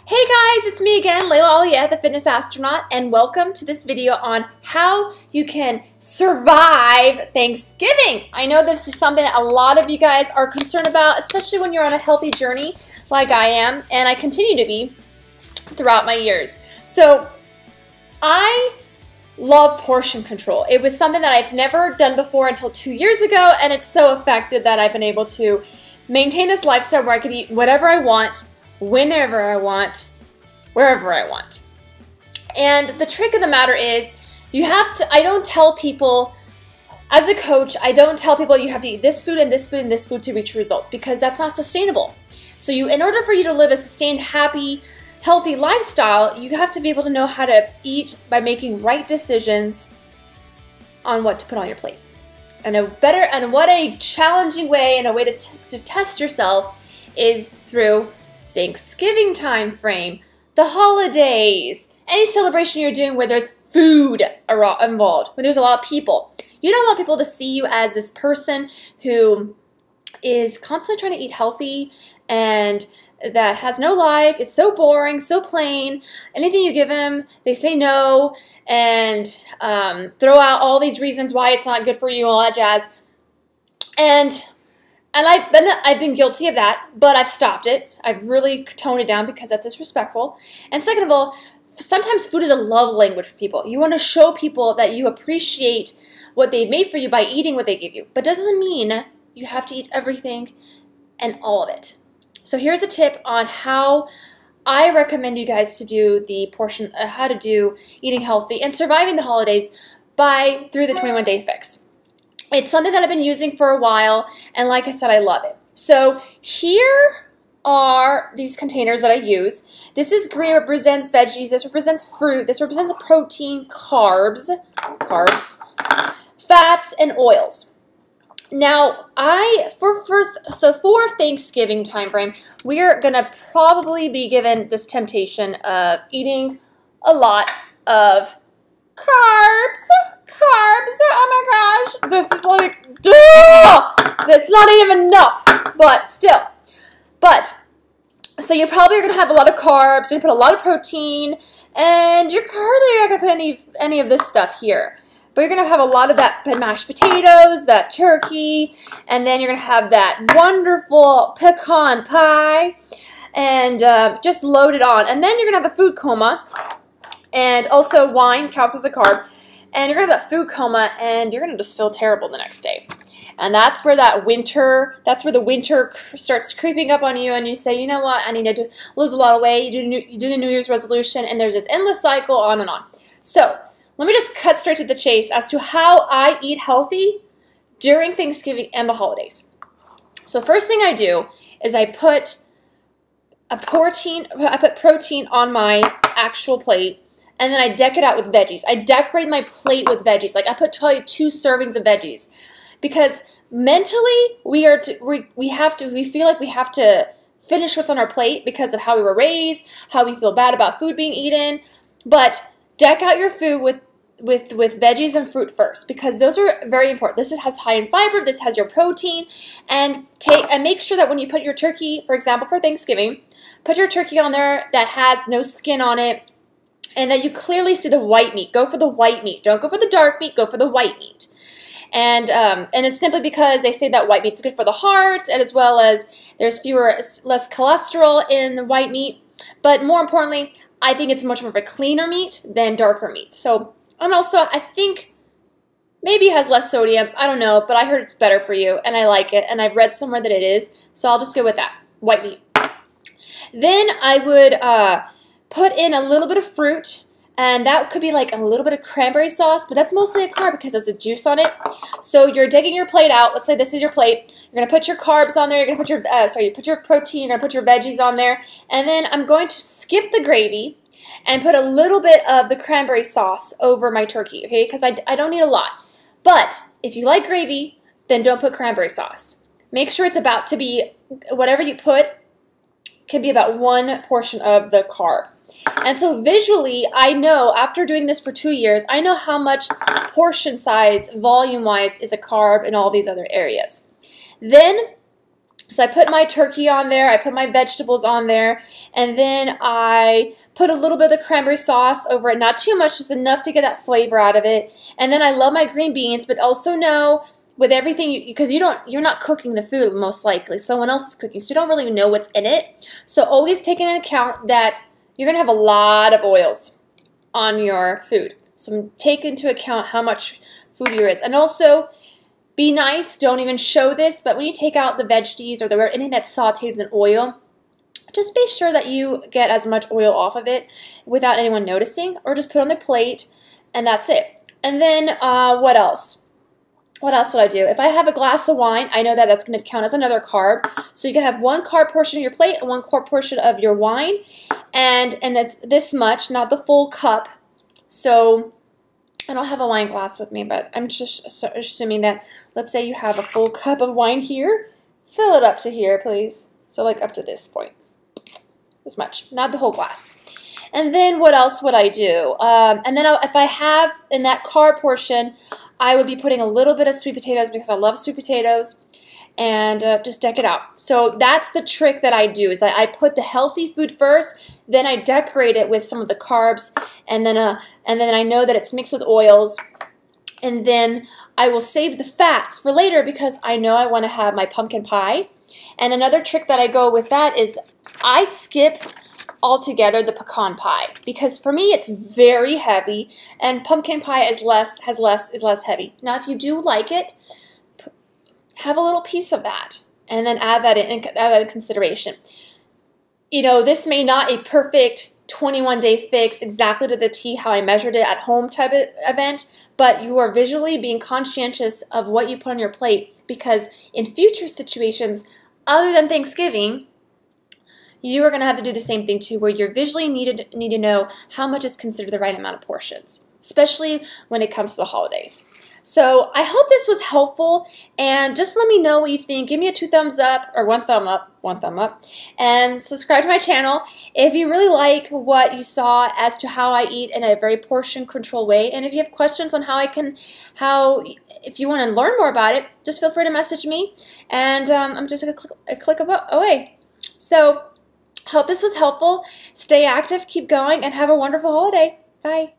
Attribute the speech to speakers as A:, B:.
A: Hey guys, it's me again, Laila Alieh, the fitness astronaut, and welcome to this video on how you can survive Thanksgiving. I know this is something that a lot of you guys are concerned about, especially when you're on a healthy journey like I am, and I continue to be throughout my years. So I love portion control. It was something that I've never done before until 2 years ago, and it's so effective that I've been able to maintain this lifestyle where I could eat whatever I want, whenever I want, wherever I want. And the trick of the matter is, I don't tell people, as a coach, I don't tell people you have to eat this food and this food and this food to reach results, because that's not sustainable. So in order for you to live a sustained, happy, healthy lifestyle, you have to be able to know how to eat by making right decisions on what to put on your plate. And what a challenging way and a way to test yourself is through Thanksgiving time frame, the holidays, any celebration you're doing where there's food involved, where there's a lot of people. You don't want people to see you as this person who is constantly trying to eat healthy and that has no life, is so boring, so plain. Anything you give them, they say no and throw out all these reasons why it's not good for you and all that jazz. And I've been guilty of that, but I've stopped it. I've really toned it down because that's disrespectful. And second of all, sometimes food is a love language for people. You want to show people that you appreciate what they made for you by eating what they give you. But it doesn't mean you have to eat everything and all of it. So here's a tip on how I recommend you guys to do the portion, how to do eating healthy and surviving the holidays through the 21-day fix. It's something that I've been using for a while, and like I said, I love it. So here are these containers that I use. This is green, represents veggies, this represents fruit, this represents protein, carbs, fats, and oils. Now, for Thanksgiving time frame, we are gonna probably be given this temptation of eating a lot of carbs. Oh my gosh, this is like, duh! That's not even enough, but still. So you probably are going to have a lot of carbs, you're going to put a lot of protein, and you're hardly not going to put any of this stuff here. But you're going to have a lot of that mashed potatoes, that turkey, and then you're going to have that wonderful pecan pie, and just load it on. And then you're going to have a food coma, and also wine counts as a carb. And you're going to have that food coma, and you're going to just feel terrible the next day. And that's where the winter starts creeping up on you, and you say, you know what, I need to lose a lot of weight. You do the New Year's resolution, and there's this endless cycle on and on. So let me just cut straight to the chase as to how I eat healthy during Thanksgiving and the holidays. So first thing I do is I put protein on my actual plate. And then I deck it out with veggies. I decorate my plate with veggies. Like I put probably 2 servings of veggies, because mentally we feel like we have to finish what's on our plate because of how we were raised, how we feel bad about food being eaten. But deck out your food with veggies and fruit first, because those are very important. This has high in fiber. This has your protein, and make sure that when you put your turkey, for example, for Thanksgiving, put your turkey on there that has no skin on it, and that you clearly see the white meat. Go for the white meat. Don't go for the dark meat. Go for the white meat. And it's simply because they say that white meat's good for the heart, and as well as there's less cholesterol in the white meat. But more importantly, I think it's much more of a cleaner meat than darker meat. So, and also I think maybe it has less sodium. I don't know, but I heard it's better for you, and I like it, and I've read somewhere that it is. So I'll just go with that, white meat. Then I would put in a little bit of fruit, and that could be like a little bit of cranberry sauce, but that's mostly a carb because there's a juice on it. So you're digging your plate out. Let's say this is your plate. You're going to put your carbs on there. You're going to put your, put your protein, you're going to put your veggies on there. And then I'm going to skip the gravy and put a little bit of the cranberry sauce over my turkey, okay? Because I don't need a lot. But if you like gravy, then don't put cranberry sauce. Make sure it's about to be, whatever you put can be about 1 portion of the carb. And so visually, I know, after doing this for 2 years, I know how much portion size, volume-wise, is a carb in all these other areas. Then So I put my turkey on there, I put my vegetables on there, and then I put a little bit of the cranberry sauce over it. Not too much, just enough to get that flavor out of it. And then I love my green beans, but also know with everything, because you're not cooking the food most likely. Someone else is cooking, so you don't really know what's in it. So always take into account that you're going to have a lot of oils on your food. So take into account how much food there is. And also, be nice, don't even show this, but when you take out the veggies or anything that's sauteed in oil, just be sure that you get as much oil off of it without anyone noticing, or just put it on the plate, and that's it. And then what else? What else would I do? If I have a glass of wine, I know that that's going to count as another carb. So you can have 1 carb portion of your plate and 1 carb portion of your wine, and it's this much, not the full cup. So I don't have a wine glass with me, but I'm just assuming that, let's say you have a full cup of wine here, fill it up to here, please. So like up to this point, this much, not the whole glass. And then what else would I do? And then if I have in that carb portion, I would be putting a little bit of sweet potatoes because I love sweet potatoes, and just deck it out. So that's the trick that I do, is I put the healthy food first, then I decorate it with some of the carbs, and then I know that it's mixed with oils, and then I will save the fats for later because I know I want to have my pumpkin pie. And another trick that I go with that is I skip altogether the pecan pie, because for me it's very heavy, and pumpkin pie is less heavy. Now if you do like it, have a little piece of that, and then add that in consideration. You know, this may not a perfect 21-day fix exactly to the T how I measured it at home type of event, but you are visually being conscientious of what you put on your plate, because in future situations other than Thanksgiving, you are going to have to do the same thing too, where you're visually need to know how much is considered the right amount of portions, especially when it comes to the holidays. So I hope this was helpful, and just let me know what you think. Give me a 2 thumbs up, or 1 thumb up, and subscribe to my channel if you really like what you saw as to how I eat in a very portion control way. And if you have questions on if you want to learn more about it, just feel free to message me, and I'm just going to click away. So hope this was helpful. Stay active, keep going, and have a wonderful holiday. Bye.